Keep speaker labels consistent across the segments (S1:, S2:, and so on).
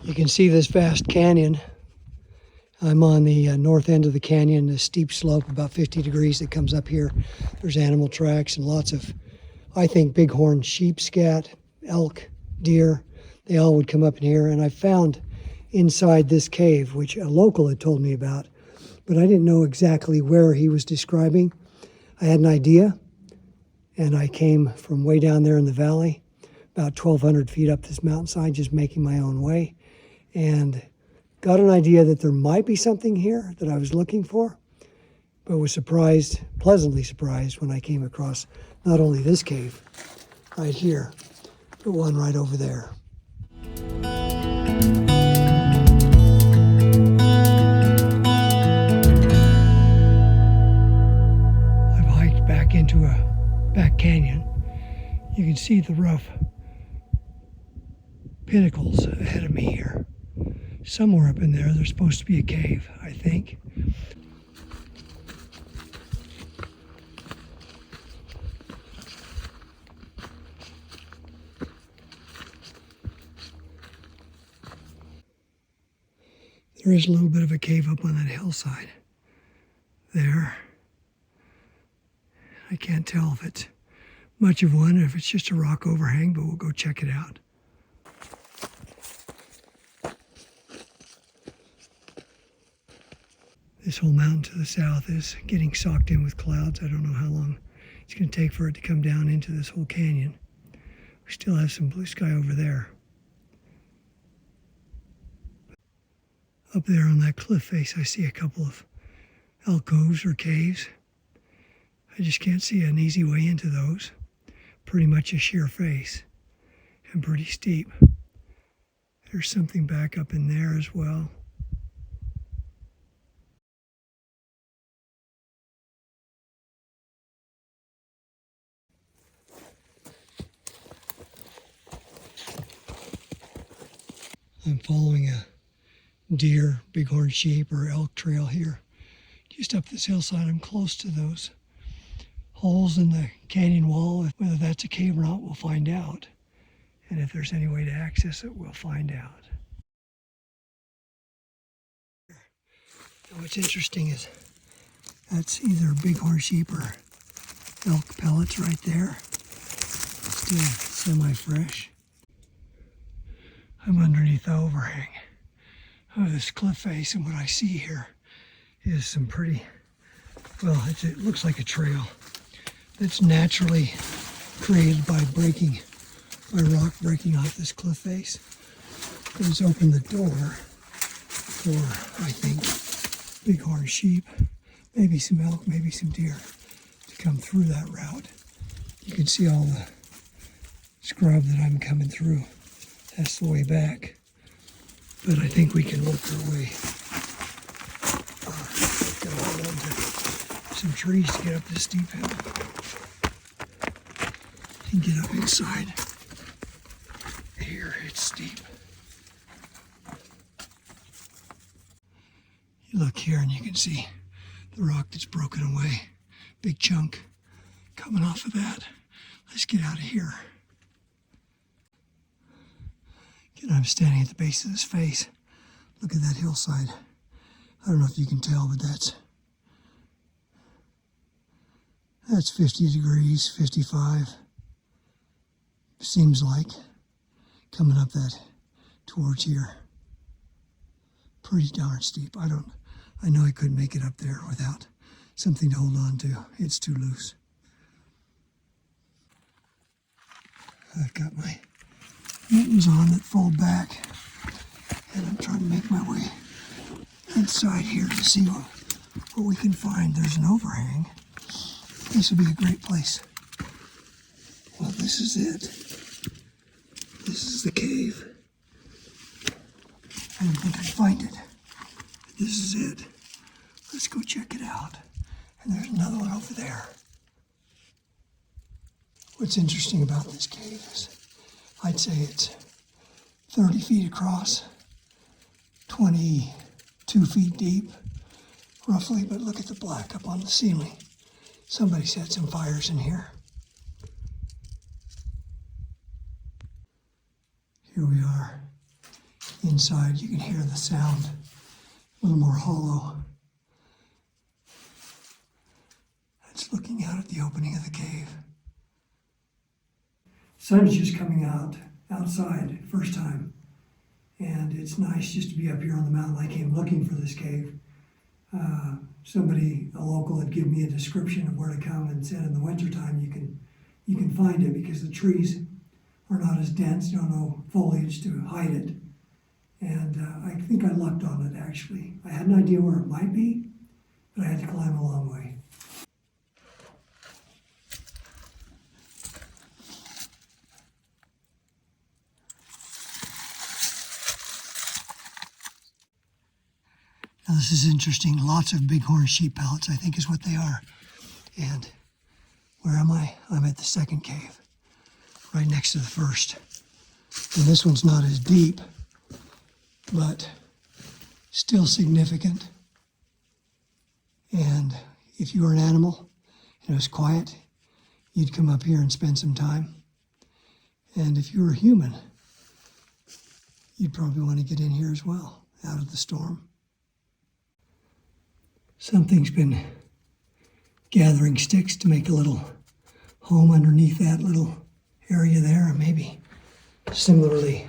S1: You can see this vast canyon. I'm on the north end of the canyon, a steep slope, about 50 degrees that comes up here. There's animal tracks and lots of, I think, bighorn sheep, scat, elk, deer. They all would come up in here. And I found inside this cave, which a local had told me about, but I didn't know exactly where he was describing. I had an idea, and I came from way down there in the valley, about 1,200 feet up this mountainside, just making my own way, and got an idea that there might be something here that I was looking for, but was surprised, pleasantly surprised, when I came across not only this cave right here, but one right over there. I've hiked back into a back canyon. You can see the rough pinnacles ahead of me here. Somewhere up in there, there's supposed to be a cave, I think. There is a little bit of a cave up on that hillside there. I can't tell if it's much of one, or if it's just a rock overhang, but we'll go check it out. This whole mountain to the south is getting socked in with clouds. I don't know how long it's going to take for it to come down into this whole canyon. We still have some blue sky over there. Up there on that cliff face, I see a couple of alcoves or caves. I just can't see an easy way into those. Pretty much a sheer face and pretty steep. There's something back up in there as well. I'm following a deer, bighorn sheep, or elk trail here. Just up this hillside, I'm close to those holes in the canyon wall. Whether that's a cave or not, we'll find out. And if there's any way to access it, we'll find out. Now what's interesting is that's either bighorn sheep or elk pellets right there. Still semi-fresh. I'm underneath the overhang of this cliff face, and what I see here is some pretty, well, it looks like a trail that's naturally created by rock breaking off this cliff face. It has opened the door for, I think, bighorn sheep, maybe some elk, maybe some deer to come through that route. You can see all the scrub that I'm coming through. That's the way back, but I think we can work our way. Gotta hold on to some trees to get up this steep hill and get up inside. Here, it's steep. You look here and you can see the rock that's broken away. Big chunk coming off of that. Let's get out of here. I'm standing at the base of this face. Look at that hillside. I don't know if you can tell, but that's 50 degrees, 55. Seems like coming up that towards here. Pretty darn steep. I know I couldn't make it up there without something to hold on to. It's too loose. I've got my mittens on that fold back, and I'm trying to make my way inside here to see what we can find. There's an overhang. This would be a great place. Well, this is it. This is the cave. I didn't think I'd find it. This is it. Let's go check it out. And there's another one over there. What's interesting about this cave is I'd say it's 30 feet across, 22 feet deep, roughly, but look at the black up on the ceiling. Somebody set some fires in here. Here we are Inside you can hear the sound, a little more hollow. It's looking out at the opening of the cave. Sun's just coming out outside first time, and it's nice just to be up here on the mountain. I came looking for this cave. Somebody, a local, had given me a description of where to come and said in the wintertime you can find it because the trees are not as dense, there are no foliage to hide it. And I think I lucked on it actually. I had an idea where it might be, but I had to climb a long way. Now this is interesting. Lots of bighorn sheep pellets, I think is what they are. And where am I? I'm at the second cave, right next to the first. And this one's not as deep, but still significant. And if you were an animal and it was quiet, you'd come up here and spend some time. And if you were a human, you'd probably want to get in here as well, out of the storm. Something's been gathering sticks to make a little home underneath that little area there, and maybe similarly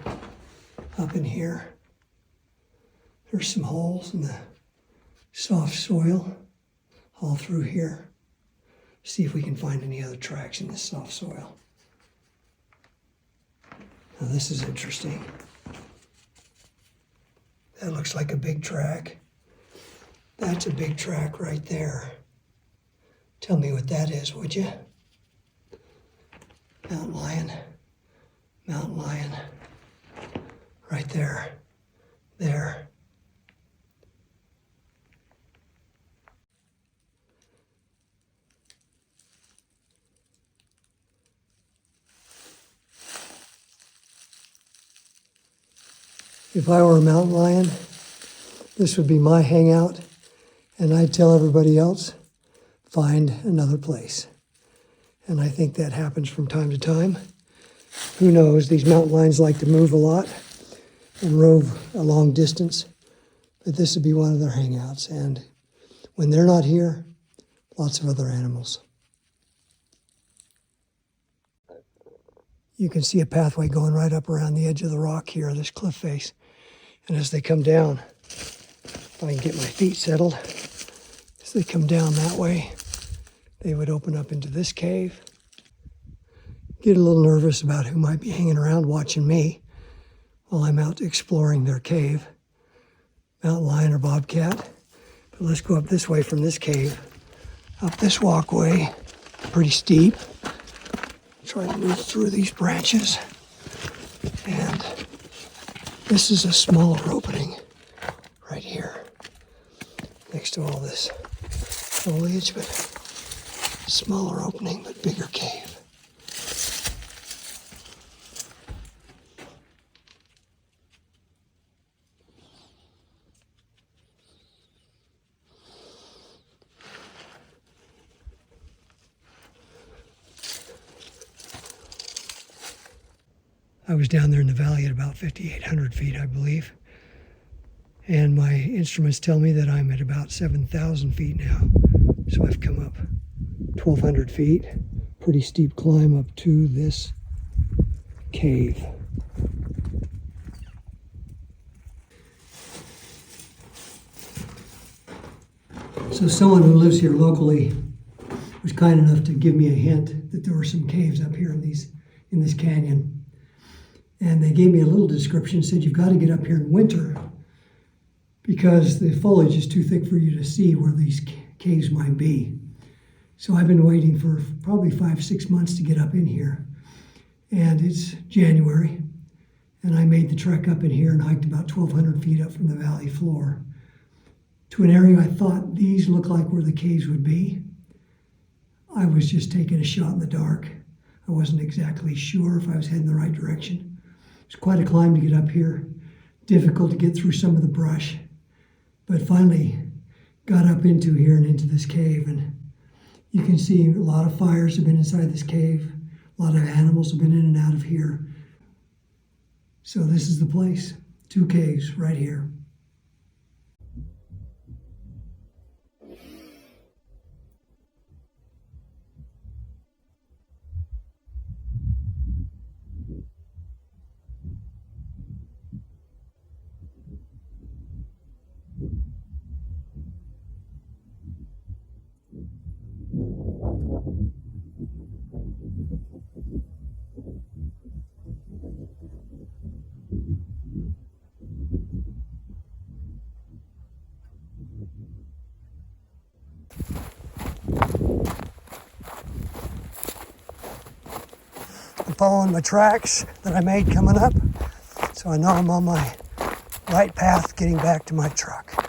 S1: up in here. There's some holes in the soft soil all through here. See if we can find any other tracks in this soft soil. Now this is interesting. That looks like a big track. That's a big track right there. Tell me what that is, would you? Mountain lion. Mountain lion. Right there. There. If I were a mountain lion, this would be my hangout. And I'd tell everybody else, find another place. And I think that happens from time to time. Who knows, these mountain lions like to move a lot and rove a long distance, but this would be one of their hangouts. And when they're not here, lots of other animals. You can see a pathway going right up around the edge of the rock here, this cliff face. And as they come down, if I can get my feet settled, as they come down that way, they would open up into this cave. Get a little nervous about who might be hanging around watching me while I'm out exploring their cave, mountain lion or bobcat. But let's go up this way from this cave, up this walkway, pretty steep. Try to move through these branches. And this is a smaller opening right here, next to all this foliage, but smaller opening, but bigger cave. I was down there in the valley at about 5,800 feet, I believe. And my instruments tell me that I'm at about 7,000 feet now. So I've come up 1,200 feet. Pretty steep climb up to this cave. So someone who lives here locally was kind enough to give me a hint that there were some caves up here in this canyon. And they gave me a little description, said you've got to get up here in winter because the foliage is too thick for you to see where these caves might be. So I've been waiting for probably 5-6 months to get up in here. And it's January, and I made the trek up in here and hiked about 1,200 feet up from the valley floor to an area I thought these looked like where the caves would be. I was just taking a shot in the dark. I wasn't exactly sure if I was heading the right direction. It's quite a climb to get up here. Difficult to get through some of the brush, but finally got up into here and into this cave. And you can see a lot of fires have been inside this cave. A lot of animals have been in and out of here. So this is the place. 2 caves right here. I'm following my tracks that I made coming up, so I know I'm on my right path getting back to my truck.